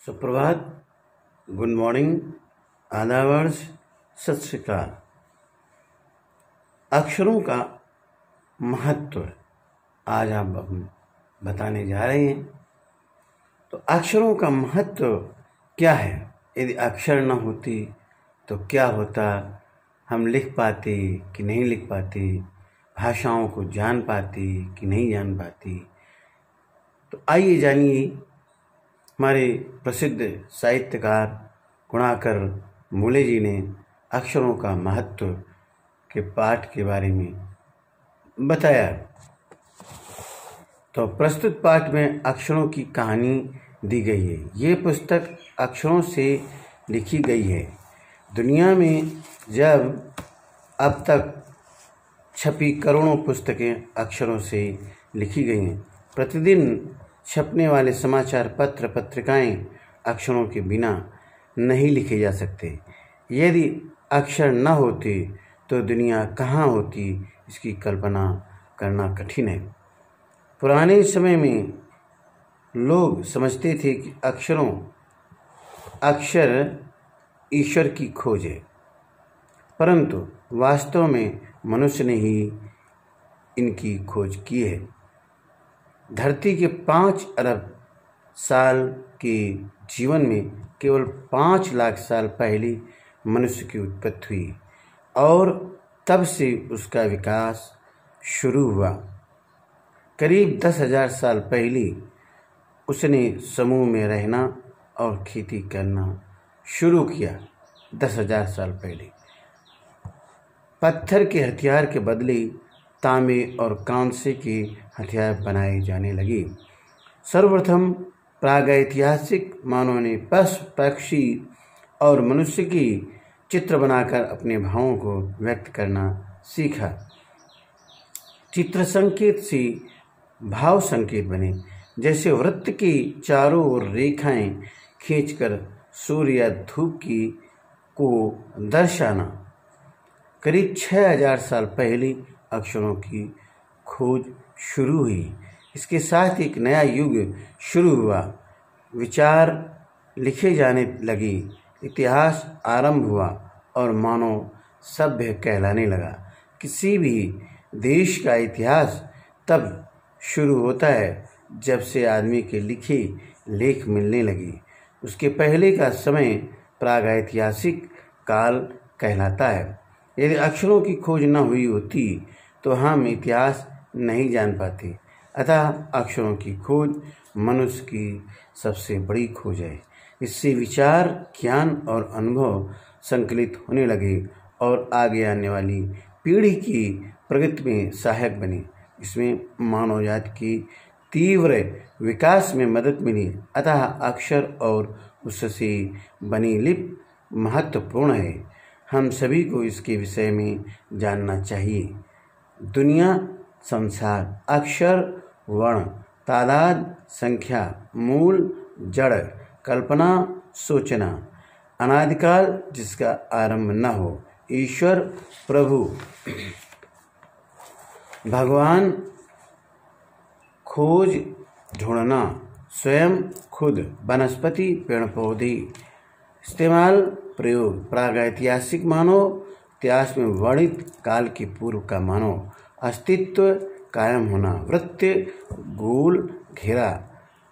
सुप्रभात, good morning, आदावर्ष, सत श्री अकाल। अक्षरों का महत्व आज हम बताने जा रहे हैं। तो अक्षरों का महत्व क्या है? यदि अक्षर न होती तो क्या होता? हम लिख पाते कि नहीं लिख पाते, भाषाओं को जान पाते कि नहीं जान पाती। तो आइए जानिए हमारे प्रसिद्ध साहित्यकार गुणाकर मूले जी ने अक्षरों का महत्व के पाठ के बारे में बताया। तो प्रस्तुत पाठ में अक्षरों की कहानी दी गई है। ये पुस्तक अक्षरों से लिखी गई है। दुनिया में जब अब तक छपी करोड़ों पुस्तकें अक्षरों से लिखी गई हैं। प्रतिदिन छपने वाले समाचार पत्र पत्रिकाएं अक्षरों के बिना नहीं लिखे जा सकते। यदि अक्षर न होते तो दुनिया कहाँ होती, इसकी कल्पना करना कठिन है। पुराने समय में लोग समझते थे कि अक्षर ईश्वर की खोज है, परंतु वास्तव में मनुष्य ने ही इनकी खोज की है। धरती के 5 अरब साल के जीवन में केवल 5 लाख साल पहले मनुष्य की उत्पत्ति हुई और तब से उसका विकास शुरू हुआ। करीब 10,000 साल पहले उसने समूह में रहना और खेती करना शुरू किया। 10,000 साल पहले पत्थर के हथियार के बदले तांबे और कांसे के हथियार बनाए जाने लगे। सर्वप्रथम प्रागैतिहासिक मानव ने पशु, पक्षी और मनुष्य की चित्र बनाकर अपने भावों को व्यक्त करना सीखा। चित्र संकेत से भाव संकेत बने, जैसे वृत्त की चारों ओर रेखाएं खींचकर सूर्य या धूप को दर्शाना। करीब 6,000 साल पहले अक्षरों की खोज शुरू हुई। इसके साथ एक नया युग शुरू हुआ। विचार लिखे जाने लगे, इतिहास आरंभ हुआ और मानव सभ्य कहलाने लगा। किसी भी देश का इतिहास तब शुरू होता है जब से आदमी के लिखे लेख मिलने लगे। उसके पहले का समय प्रागैतिहासिक काल कहलाता है। यदि अक्षरों की खोज न हुई होती तो हम इतिहास नहीं जान पाते। अतः अक्षरों की खोज मनुष्य की सबसे बड़ी खोज है। इससे विचार, ज्ञान और अनुभव संकलित होने लगे और आगे आने वाली पीढ़ी की प्रगति में सहायक बने। इसमें मानव जाति की तीव्र विकास में मदद मिली। अतः अक्षर और उससे बनी लिपि महत्वपूर्ण है। हम सभी को इसके विषय में जानना चाहिए। दुनिया, संसार, अक्षर, वर्ण, तादाद, संख्या, मूल, जड़, कल्पना, सोचना, अनादिकाल जिसका आरंभ न हो, ईश्वर, प्रभु, भगवान, खोज, ढूंढना, स्वयं, खुद, वनस्पति, पेड़ पौधे, इस्तेमाल, प्रयोग, प्रागैतिहासिक मानव, इतिहास में वर्णित काल के पूर्व का मानव, अस्तित्व, कायम होना, वृत्त, गोल, घेरा,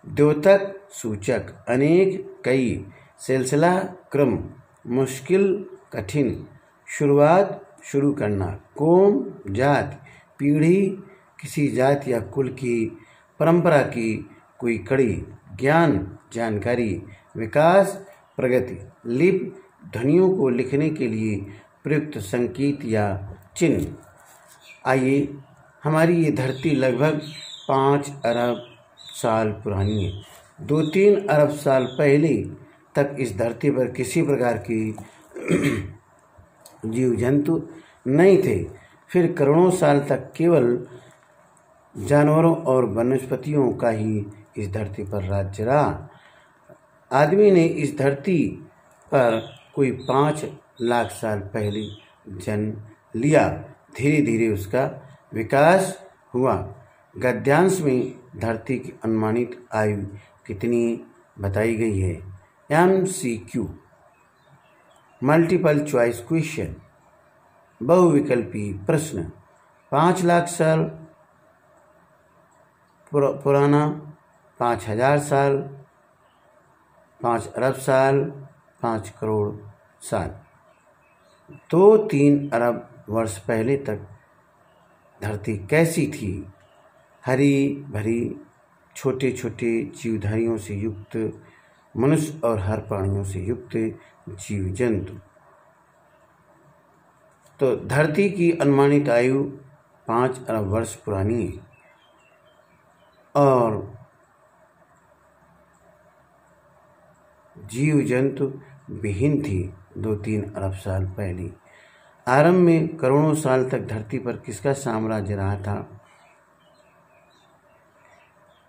द्योतक, सूचक, अनेक, कई, सिलसिला, क्रम, मुश्किल, कठिन, शुरुआत, शुरू करना, कौम, जाति, पीढ़ी, किसी जाति या कुल की परंपरा की कोई कड़ी, ज्ञान, जानकारी, विकास, प्रगति, लिपि, ध्वनियों को लिखने के लिए प्रयुक्त संकेत या चिन्ह। आइए, हमारी ये धरती लगभग 5 अरब साल पुरानी है। 2-3 अरब साल पहले तक इस धरती पर किसी प्रकार की जीव जंतु नहीं थे। फिर करोड़ों साल तक केवल जानवरों और वनस्पतियों का ही इस धरती पर राज्य रहा। आदमी ने इस धरती पर कोई 5 लाख साल पहले जन्म लिया। धीरे धीरे उसका विकास हुआ। गद्यांश में धरती की अनुमानित आयु कितनी बताई गई है? MCQ, मल्टीपल चॉइस क्वेश्चन, बहुविकल्पी प्रश्न, 5 लाख साल पुराना, 5,000 साल, 5 अरब साल, 5 करोड़ साल। 2-3 अरब वर्ष पहले तक धरती कैसी थी? हरी भरी, छोटे छोटे जीवधारियों से युक्त, मनुष्य और हर प्राणियों से युक्त जीव जंतु। तो धरती की अनुमानित आयु 5 अरब वर्ष पुरानी है और जीव जंतु विहीन थी 2-3 अरब साल पहले। आरंभ में करोड़ों साल तक धरती पर किसका साम्राज्य रहा था?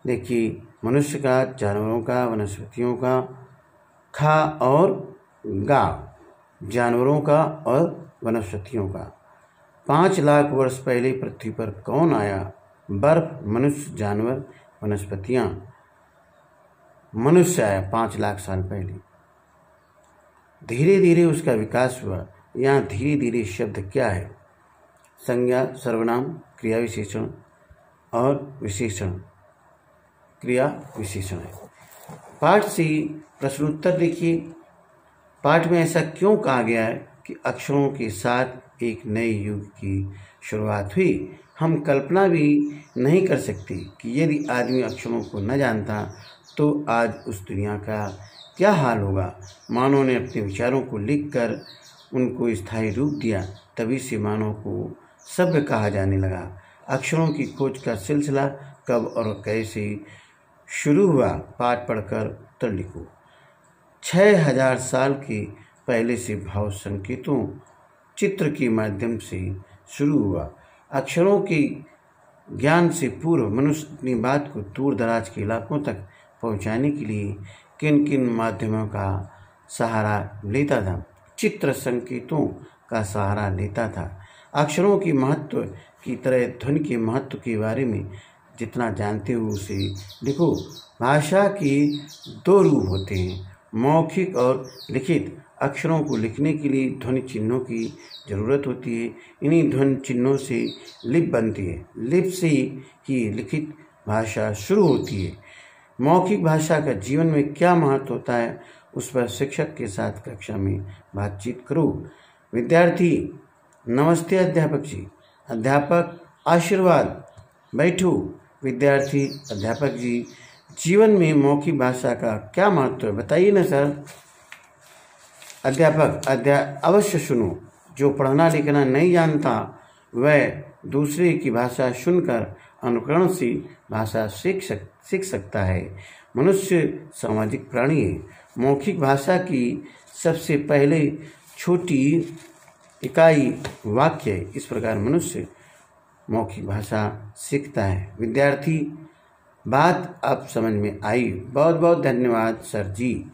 देखिए, मनुष्य का, जानवरों का, वनस्पतियों का, खा और गा, जानवरों का और वनस्पतियों का। 5 लाख वर्ष पहले पृथ्वी पर कौन आया? बर्फ, मनुष्य, जानवर, वनस्पतियां। मनुष्य आया 5 लाख साल पहले। धीरे धीरे उसका विकास हुआ। यहाँ धीरे धीरे शब्द क्या है? संज्ञा, सर्वनाम, क्रिया विशेषण और विशेषण, क्रिया विशेषण है। पाठ से प्रश्नोत्तर देखिए। पाठ में ऐसा क्यों कहा गया है कि अक्षरों के साथ एक नए युग की शुरुआत हुई? हम कल्पना भी नहीं कर सकते कि यदि आदमी अक्षरों को न जानता तो आज उस दुनिया का क्या हाल होगा। मानव ने अपने विचारों को लिखकर उनको स्थायी रूप दिया, तभी से मानव को सभ्य कहा जाने लगा। अक्षरों की खोज का सिलसिला कब और कैसे शुरू हुआ? पाठ पढ़कर उत्तर लिखो। 6,000 साल के पहले से भाव संकेतों, चित्र के माध्यम से शुरू हुआ। अक्षरों के ज्ञान से पूर्व मनुष्य अपनी बात को दूर दराज के इलाकों तक पहुंचाने के लिए किन किन माध्यमों का सहारा लेता था? चित्र संकेतों का सहारा लेता था। अक्षरों की महत्व की तरह ध्वनि के महत्व के बारे में जितना जानते हो उसे लिखो। भाषा के 2 रूप होते हैं, मौखिक और लिखित। अक्षरों को लिखने के लिए ध्वनि चिन्हों की जरूरत होती है। इन्हीं ध्वनि चिन्हों से लिपि बनती है। लिपि से ही लिखित भाषा शुरू होती है। मौखिक भाषा का जीवन में क्या महत्व होता है, उस पर शिक्षक के साथ कक्षा में बातचीत करो। विद्यार्थी: नमस्ते अध्यापक जी। अध्यापक: आशीर्वाद, बैठो। विद्यार्थी: अध्यापक जी, जीवन में मौखिक भाषा का क्या महत्व है, बताइए ना सर। अध्यापक: अवश्य सुनो। जो पढ़ना लिखना नहीं जानता वह दूसरे की भाषा सुनकर अनुकरण से भाषा सीख सकता है। मनुष्य सामाजिक प्राणी है। मौखिक भाषा की सबसे पहले छोटी इकाई वाक्य है। इस प्रकार मनुष्य मौखिक भाषा सीखता है। विद्यार्थी: बात अब समझ में आई। बहुत बहुत धन्यवाद सर जी।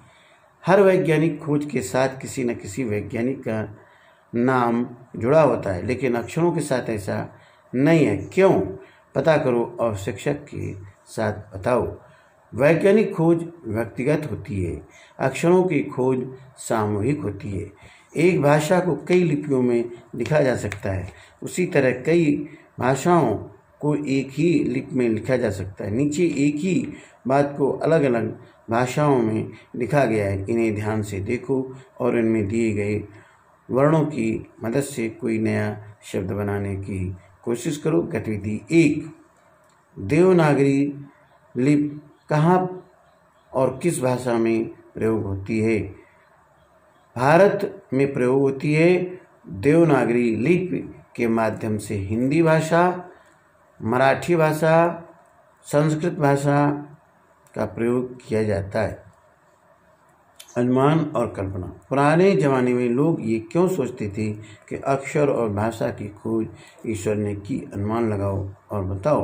हर वैज्ञानिक खोज के साथ किसी न किसी वैज्ञानिक का नाम जुड़ा होता है, लेकिन अक्षरों के साथ ऐसा नहीं है। क्यों? पता करो और शिक्षक के साथ बताओ। वैज्ञानिक खोज व्यक्तिगत होती है, अक्षरों की खोज सामूहिक होती है। एक भाषा को कई लिपियों में लिखा जा सकता है, उसी तरह कई भाषाओं को एक ही लिपि में लिखा जा सकता है। नीचे एक ही बात को अलग अलग भाषाओं में लिखा गया है। इन्हें ध्यान से देखो और इनमें दिए गए वर्णों की मदद से कोई नया शब्द बनाने की कोशिश करो। गतिविधि 1: देवनागरी लिपि कहाँ और किस भाषा में प्रयोग होती है? भारत में प्रयोग होती है। देवनागरी लिपि के माध्यम से हिंदी भाषा, मराठी भाषा, संस्कृत भाषा का प्रयोग किया जाता है। अनुमान और कल्पना: पुराने जमाने में लोग ये क्यों सोचते थे कि अक्षर और भाषा की खोज ईश्वर ने की? अनुमान लगाओ और बताओ।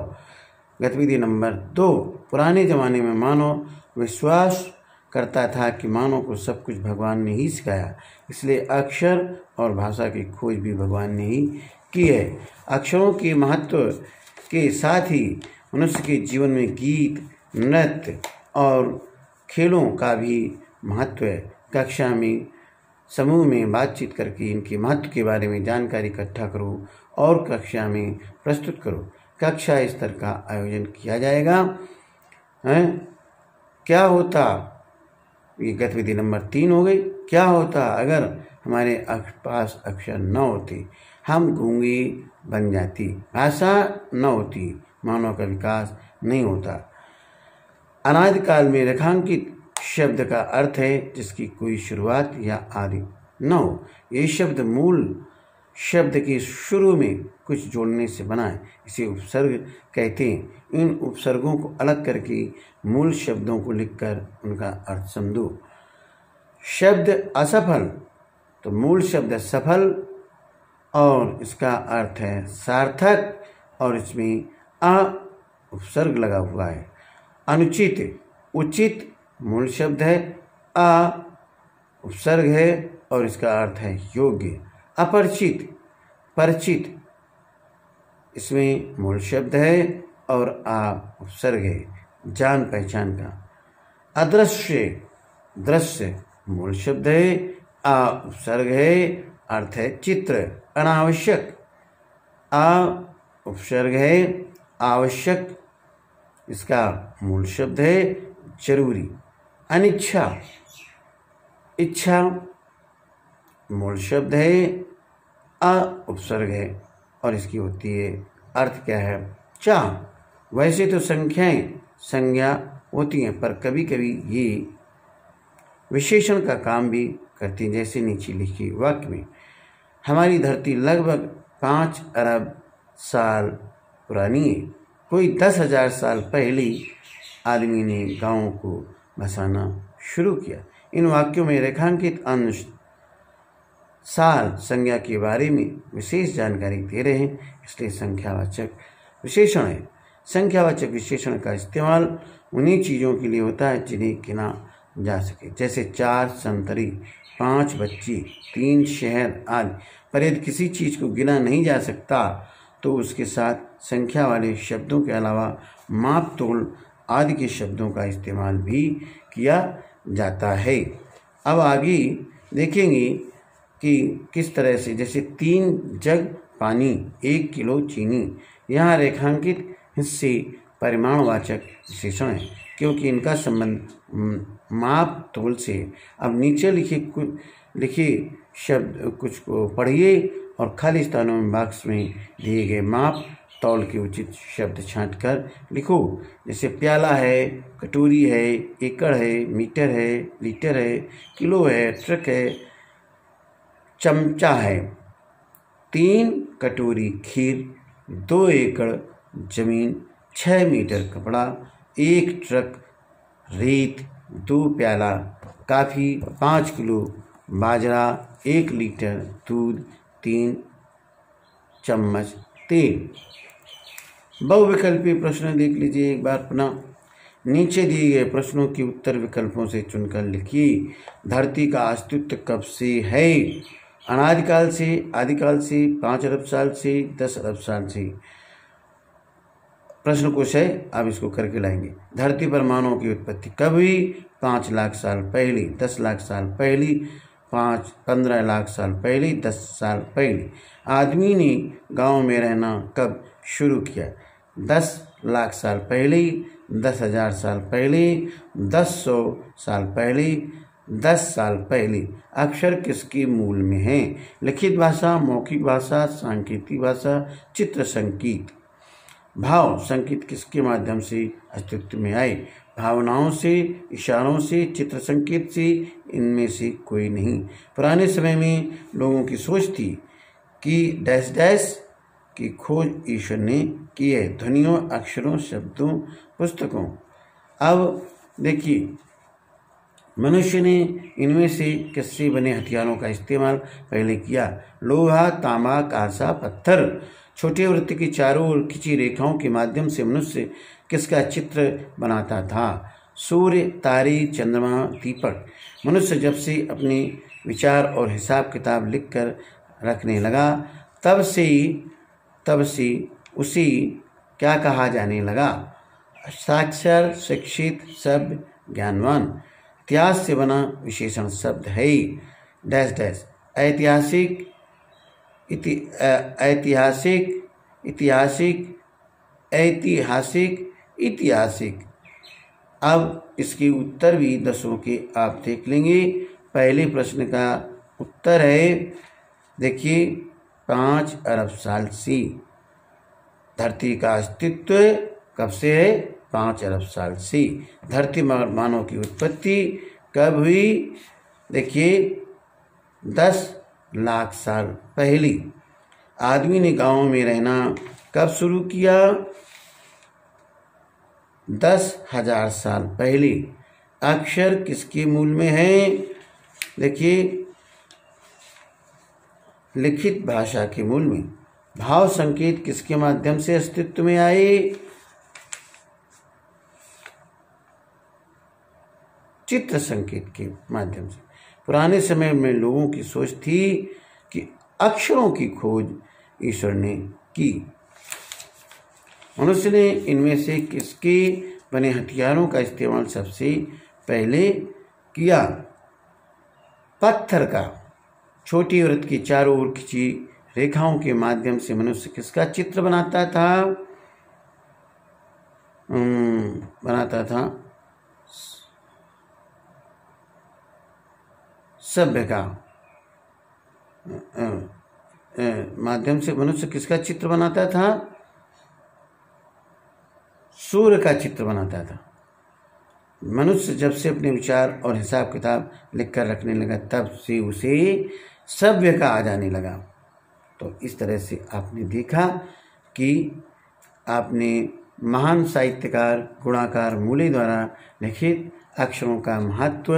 गतिविधि नंबर 2: पुराने जमाने में मानव विश्वास करता था कि मानव को सब कुछ भगवान ने ही सिखाया, इसलिए अक्षर और भाषा की खोज भी भगवान ने ही की है। अक्षरों के महत्व के साथ ही मनुष्य के जीवन में गीत, नृत्य और खेलों का भी महत्व है। कक्षा में समूह में बातचीत करके इनके महत्व के बारे में जानकारी इकट्ठा करो और कक्षा में प्रस्तुत करो। कक्षा स्तर का आयोजन किया जाएगा। क्या होता, ये गतिविधि नंबर 3 हो गई। क्या होता अगर हमारे पास अक्षर न होते, हम गूंगे बन जाती, भाषा न होती, मानव का विकास नहीं होता। अनादिकाल में रेखांकित शब्द का अर्थ है जिसकी कोई शुरुआत या आदि न हो। ये शब्द मूल शब्द के शुरू में कुछ जोड़ने से बना है, इसे उपसर्ग कहते हैं। इन उपसर्गों को अलग करके मूल शब्दों को लिखकर उनका अर्थ समझो। शब्द असफल, तो मूल शब्द सफल और इसका अर्थ है सार्थक और इसमें अ उपसर्ग लगा हुआ है। अनुचित, उचित मूल शब्द है, अ उपसर्ग है और इसका अर्थ है योग्य। अपरिचित, परिचित इसमें मूल शब्द है और आ उपसर्ग है, जान पहचान का। अदृश्य, दृश्य मूल शब्द है, आ उपसर्ग है, अर्थ है चित्र। अनावश्यक, आ उपसर्ग है, आवश्यक इसका मूल शब्द है जरूरी। अनिच्छा, इच्छा मूल शब्द है, अ उपसर्ग है और इसकी होती है अर्थ क्या है चाह। वैसे तो संख्याएं संज्ञा होती हैं पर कभी कभी ये विशेषण का काम भी करती हैं। जैसे नीचे लिखी वाक्य में, हमारी धरती लगभग 5 अरब साल पुरानी है। कोई 10,000 साल पहले आदमी ने गांवों को बसाना शुरू किया। इन वाक्यों में रेखांकित अंश साल संज्ञा के बारे में विशेष जानकारी दे रहे हैं, इसलिए संख्यावाचक विशेषण है। संख्यावाचक विशेषण का इस्तेमाल उन्हीं चीज़ों के लिए होता है जिन्हें गिना जा सके, जैसे 4 संतरी, 5 बच्ची, 3 शहर आदि। पर यदि किसी चीज़ को गिना नहीं जा सकता तो उसके साथ संख्या वाले शब्दों के अलावा माप तोल आदि के शब्दों का इस्तेमाल भी किया जाता है। अब आगे देखेंगे कि किस तरह से, जैसे 3 जग पानी, 1 किलो चीनी। यहाँ रेखांकित हिस्से परिमाणवाचक विशेषण है क्योंकि इनका संबंध माप तोल से। अब नीचे लिखे शब्द कुछ को पढ़िए और खाली स्थानों में बॉक्स में दिए गए माप तौल के उचित शब्द छांटकर लिखो। जैसे प्याला है, कटोरी है, एकड़ है, मीटर है, लीटर है, किलो है, ट्रक है, चमचा है। 3 कटोरी खीर, 2 एकड़ जमीन, 6 मीटर कपड़ा, 1 ट्रक रेत, 2 प्याला कॉफ़ी, 5 किलो बाजरा, 1 लीटर दूध, 3 चम्मच तेल। बहुविकल्पी प्रश्न देख लीजिए एक बार पुनः। नीचे दिए गए प्रश्नों के उत्तर विकल्पों से चुनकर लिखिए। धरती का अस्तित्व कब से है? अनादिकाल से, आदिकाल से, 5 अरब साल से, 10 अरब साल से। प्रश्न कुछ है, आप इसको करके लाएंगे। धरती पर मानव की उत्पत्ति कब हुई? 5 लाख साल पहले, 10 लाख साल पहले, 15 लाख साल पहले, 10 साल पहले। आदमी ने गांव में रहना कब शुरू किया? 10 लाख साल पहले, 10,000 साल पहले, 10,100 साल पहले, 10 साल पहले। अक्षर किसके मूल में हैं? लिखित भाषा, मौखिक भाषा, सांकेतिक भाषा, चित्र संकेत। भाव संकेत किसके माध्यम से अस्तित्व में आए? भावनाओं से, इशारों से, चित्र संकेत से, इनमें से कोई नहीं। पुराने समय में लोगों की सोच थी कि डैश डैश की खोज ईश्वर ने की है, ध्वनियों, अक्षरों, शब्दों, पुस्तकों। अब देखिए, मनुष्य ने इनमें से किससे बने हथियारों का इस्तेमाल पहले किया? लोहा, तांबा, कांसा, पत्थर। छोटे वृत्त की चारों ओर खिंची रेखाओं के माध्यम से मनुष्य किसका चित्र बनाता था? सूर्य, तारे, चंद्रमा, दीपक। मनुष्य जब से अपने विचार और हिसाब किताब लिखकर रखने लगा तब से उसे क्या कहा जाने लगा? साक्षर, शिक्षित, सभ्य, ज्ञानवान। इतिहास से बना विशेषण शब्द है। डैश डैश ऐतिहासिक, ऐतिहासिक, ऐतिहासिक, ऐतिहासिक, ऐतिहासिक। अब इसके उत्तर भी 10 के आप देख लेंगे। पहले प्रश्न का उत्तर है, देखिए, 5 अरब साल से। धरती का अस्तित्व कब से है? 5 अरब साल से। धरती मानव की उत्पत्ति कब हुई? देखिए, 10 लाख साल पहले। आदमी ने गांवों में रहना कब शुरू किया? 10,000 साल पहले। अक्षर किसके मूल में है? देखिए, लिखित भाषा के मूल में। भाव संकेत किसके माध्यम से अस्तित्व में आए? चित्र संकेत के माध्यम से। पुराने समय में लोगों की सोच थी कि अक्षरों की खोज ईश्वर ने की। मनुष्य ने इनमें से किसके बने हथियारों का इस्तेमाल सबसे पहले किया? पत्थर का। छोटी वृत्त की चारों ओर खिंची रेखाओं के माध्यम से मनुष्य किसका चित्र बनाता था? सभ्य का माध्यम से मनुष्य किसका चित्र बनाता था? सूर्य का चित्र बनाता था। मनुष्य जब से अपने विचार और हिसाब किताब लिखकर रखने लगा, तब से उसे सभ्य का आ जाने लगा। तो इस तरह से आपने देखा कि आपने महान साहित्यकार गुणाकार मूले द्वारा लिखित अक्षरों का महत्व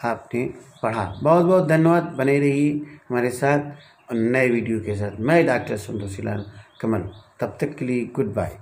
आपने पढ़ा। बहुत बहुत धन्यवाद। बने रहिए हमारे साथ और नए वीडियो के साथ। मैं डॉक्टर संतोषीलाल कमल। तब तक के लिए गुड बाय।